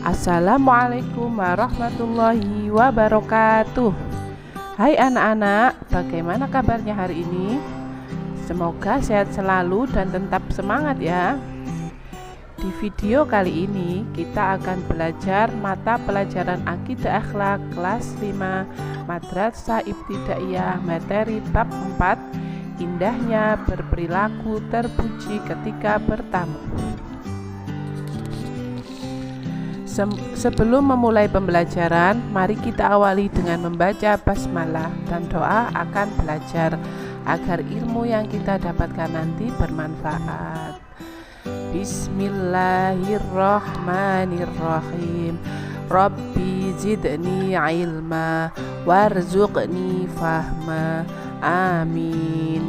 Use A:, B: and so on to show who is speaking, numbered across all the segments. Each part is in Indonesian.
A: Assalamualaikum warahmatullahi wabarakatuh. Hai anak-anak, bagaimana kabarnya hari ini? Semoga sehat selalu dan tetap semangat ya. Di video kali ini kita akan belajar mata pelajaran Akidah Akhlak kelas 5 Madrasah Ibtidaiyah materi bab 4, indahnya berperilaku terpuji ketika bertamu. Sebelum memulai pembelajaran, mari kita awali dengan membaca basmalah dan doa akan belajar agar ilmu yang kita dapatkan nanti bermanfaat. Bismillahirrahmanirrahim. Rabbi zidni ilma warzuqni fahma. Amin.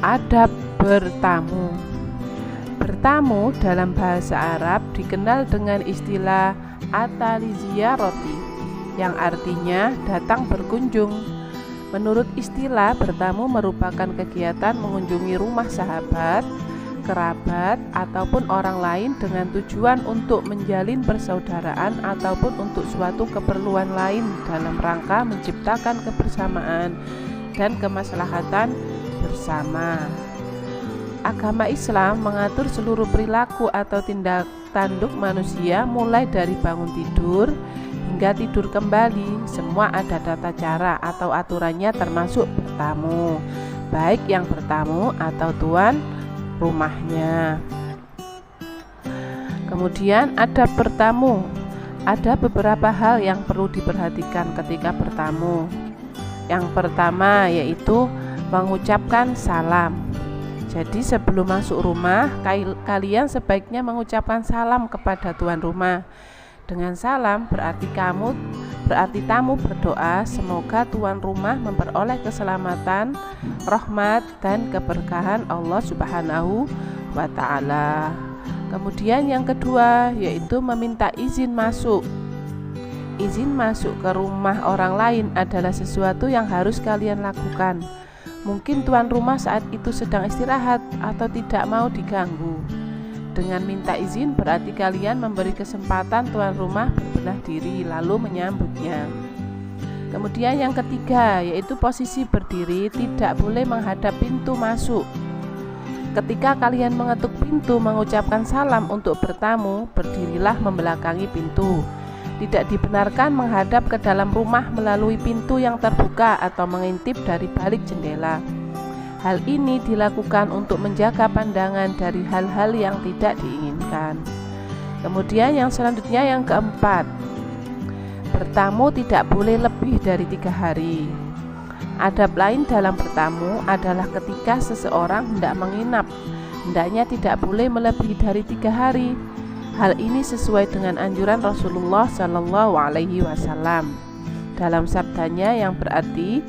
A: Adab bertamu. Bertamu dalam bahasa Arab dikenal dengan istilah ataliziyaroti yang artinya datang berkunjung. Menurut istilah, bertamu merupakan kegiatan mengunjungi rumah sahabat, kerabat, ataupun orang lain dengan tujuan untuk menjalin persaudaraan ataupun untuk suatu keperluan lain dalam rangka menciptakan kebersamaan dan kemaslahatan bersama. Agama Islam mengatur seluruh perilaku atau tindak tanduk manusia mulai dari bangun tidur hingga tidur kembali. Semua ada tata cara atau aturannya termasuk bertamu, baik yang bertamu atau tuan rumahnya. Kemudian adab bertamu. Ada beberapa hal yang perlu diperhatikan ketika bertamu. Yang pertama yaitu mengucapkan salam. Jadi sebelum masuk rumah, kalian sebaiknya mengucapkan salam kepada tuan rumah. Dengan salam berarti tamu berdoa semoga tuan rumah memperoleh keselamatan, rahmat dan keberkahan Allah Subhanahu wa taala. Kemudian yang kedua yaitu meminta izin masuk. Izin masuk ke rumah orang lain adalah sesuatu yang harus kalian lakukan. Mungkin tuan rumah saat itu sedang istirahat atau tidak mau diganggu. Dengan minta izin berarti kalian memberi kesempatan tuan rumah berbenah diri lalu menyambutnya. Kemudian yang ketiga yaitu posisi berdiri, tidak boleh menghadap pintu masuk. Ketika kalian mengetuk pintu mengucapkan salam untuk bertamu, berdirilah membelakangi pintu. Tidak dibenarkan menghadap ke dalam rumah melalui pintu yang terbuka atau mengintip dari balik jendela. Hal ini dilakukan untuk menjaga pandangan dari hal-hal yang tidak diinginkan. Kemudian yang selanjutnya yang keempat, bertamu tidak boleh lebih dari 3 hari. Adab lain dalam bertamu adalah ketika seseorang hendak menginap, hendaknya tidak boleh melebihi dari 3 hari. Hal ini sesuai dengan anjuran Rasulullah Shallallahu Alaihi Wasallam dalam sabdanya yang berarti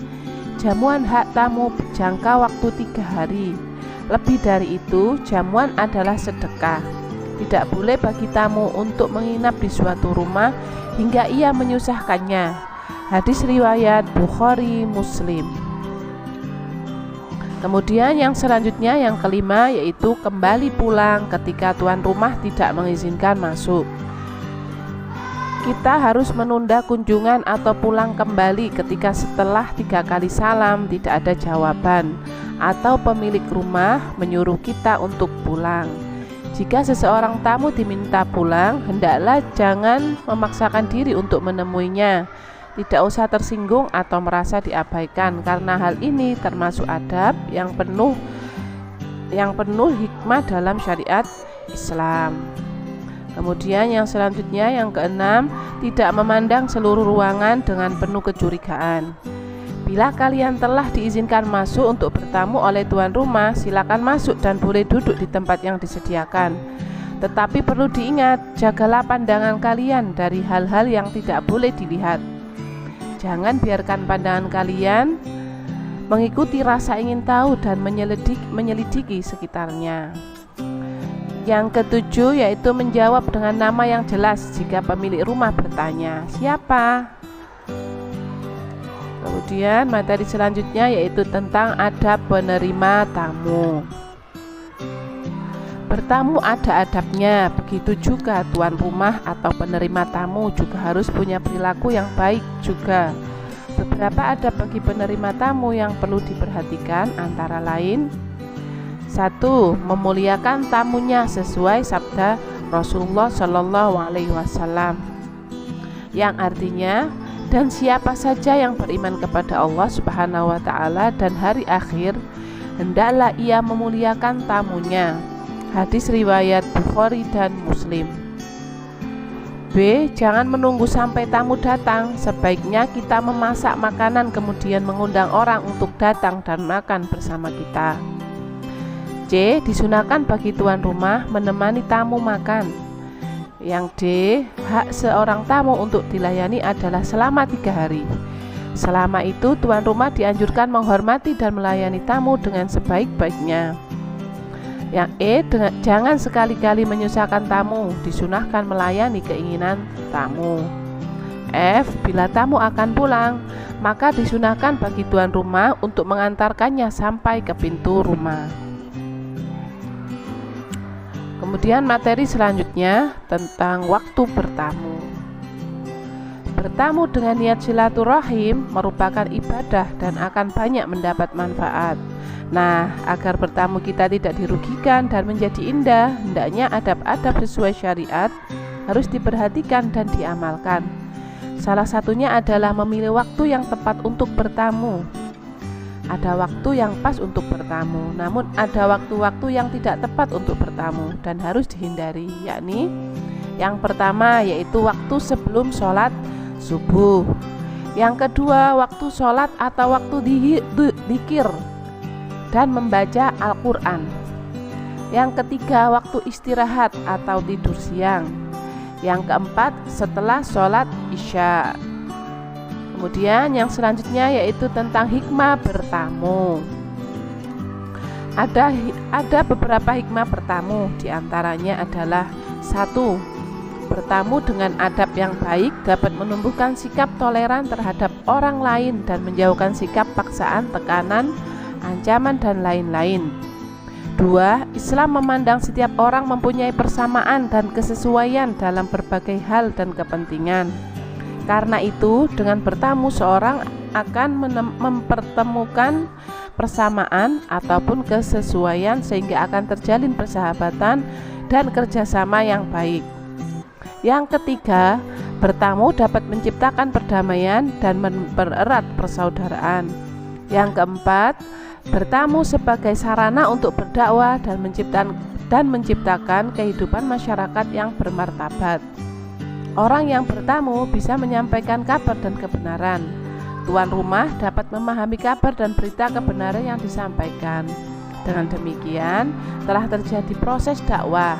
A: jamuan hak tamu berjangka waktu 3 hari. Lebih dari itu, jamuan adalah sedekah. Tidak boleh bagi tamu untuk menginap di suatu rumah hingga ia menyusahkannya. Hadis riwayat Bukhari Muslim. Kemudian yang selanjutnya yang kelima yaitu kembali pulang ketika tuan rumah tidak mengizinkan masuk. Kita harus menunda kunjungan atau pulang kembali ketika setelah 3 kali salam tidak ada jawaban atau pemilik rumah menyuruh kita untuk pulang. Jika seseorang tamu diminta pulang, hendaklah jangan memaksakan diri untuk menemuinya. Tidak usah tersinggung atau merasa diabaikan karena hal ini termasuk adab yang penuh hikmah dalam syariat Islam. Kemudian yang selanjutnya yang keenam, tidak memandang seluruh ruangan dengan penuh kecurigaan. Bila kalian telah diizinkan masuk untuk bertamu oleh tuan rumah, silakan masuk dan boleh duduk di tempat yang disediakan. Tetapi perlu diingat, jagalah pandangan kalian dari hal-hal yang tidak boleh dilihat. Jangan biarkan pandangan kalian mengikuti rasa ingin tahu dan menyelidiki sekitarnya. Yang ketujuh yaitu menjawab dengan nama yang jelas jika pemilik rumah bertanya, "Siapa?" Kemudian materi selanjutnya yaitu tentang adab penerima tamu. Bertamu ada adabnya, begitu juga tuan rumah atau penerima tamu juga harus punya perilaku yang baik juga. Beberapa adab bagi penerima tamu yang perlu diperhatikan antara lain: 1. Memuliakan tamunya sesuai sabda Rasulullah Shallallahu Alaihi Wasallam, yang artinya, dan siapa saja yang beriman kepada Allah Subhanahu wa Ta'ala dan hari akhir, hendaklah ia memuliakan tamunya. Hadis riwayat Bukhari dan Muslim. B. Jangan menunggu sampai tamu datang. Sebaiknya kita memasak makanan kemudian mengundang orang untuk datang dan makan bersama kita. C. Disunahkan bagi tuan rumah menemani tamu makan. Yang D. Hak seorang tamu untuk dilayani adalah selama 3 hari. Selama itu tuan rumah dianjurkan menghormati dan melayani tamu dengan sebaik-baiknya. Yang E. Jangan sekali-kali menyusahkan tamu. Disunahkan melayani keinginan tamu. F. Bila tamu akan pulang, maka disunahkan bagi tuan rumah untuk mengantarkannya sampai ke pintu rumah. Kemudian materi selanjutnya tentang waktu bertamu. Bertamu dengan niat silaturahim merupakan ibadah dan akan banyak mendapat manfaat. Nah, agar bertamu kita tidak dirugikan dan menjadi indah, hendaknya adab-adab sesuai syariat harus diperhatikan dan diamalkan. Salah satunya adalah memilih waktu yang tepat untuk bertamu. Ada waktu yang pas untuk bertamu, namun ada waktu-waktu yang tidak tepat untuk bertamu dan harus dihindari, yakni yang pertama yaitu waktu sebelum sholat subuh. Yang kedua, waktu sholat atau waktu dzikir dan membaca Al-Quran. Yang ketiga, waktu istirahat atau tidur siang. Yang keempat, setelah sholat isya. Kemudian yang selanjutnya yaitu tentang hikmah bertamu. Ada beberapa hikmah bertamu, diantaranya adalah 1. Bertamu dengan adab yang baik dapat menumbuhkan sikap toleran terhadap orang lain dan menjauhkan sikap paksaan, tekanan, ancaman, dan lain-lain. 2. Islam memandang setiap orang mempunyai persamaan dan kesesuaian dalam berbagai hal dan kepentingan. Karena itu, dengan bertamu seorang akan mempertemukan persamaan ataupun kesesuaian sehingga akan terjalin persahabatan dan kerjasama yang baik. Yang ketiga, bertamu dapat menciptakan perdamaian dan mempererat persaudaraan. Yang keempat, bertamu sebagai sarana untuk berdakwah dan menciptakan kehidupan masyarakat yang bermartabat. Orang yang bertamu bisa menyampaikan kabar dan kebenaran. Tuan rumah dapat memahami kabar dan berita kebenaran yang disampaikan. Dengan demikian, telah terjadi proses dakwah.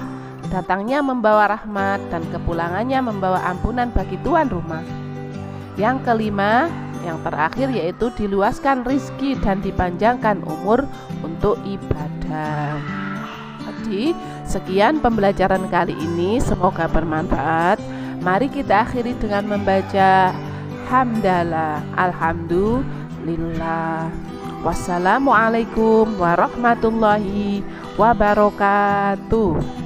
A: Datangnya membawa rahmat dan kepulangannya membawa ampunan bagi tuan rumah. Yang kelima, yang terakhir yaitu diluaskan rizki dan dipanjangkan umur untuk ibadah. Jadi, sekian pembelajaran kali ini, semoga bermanfaat. Mari kita akhiri dengan membaca hamdalah, alhamdulillah. Wassalamualaikum warahmatullahi wabarakatuh.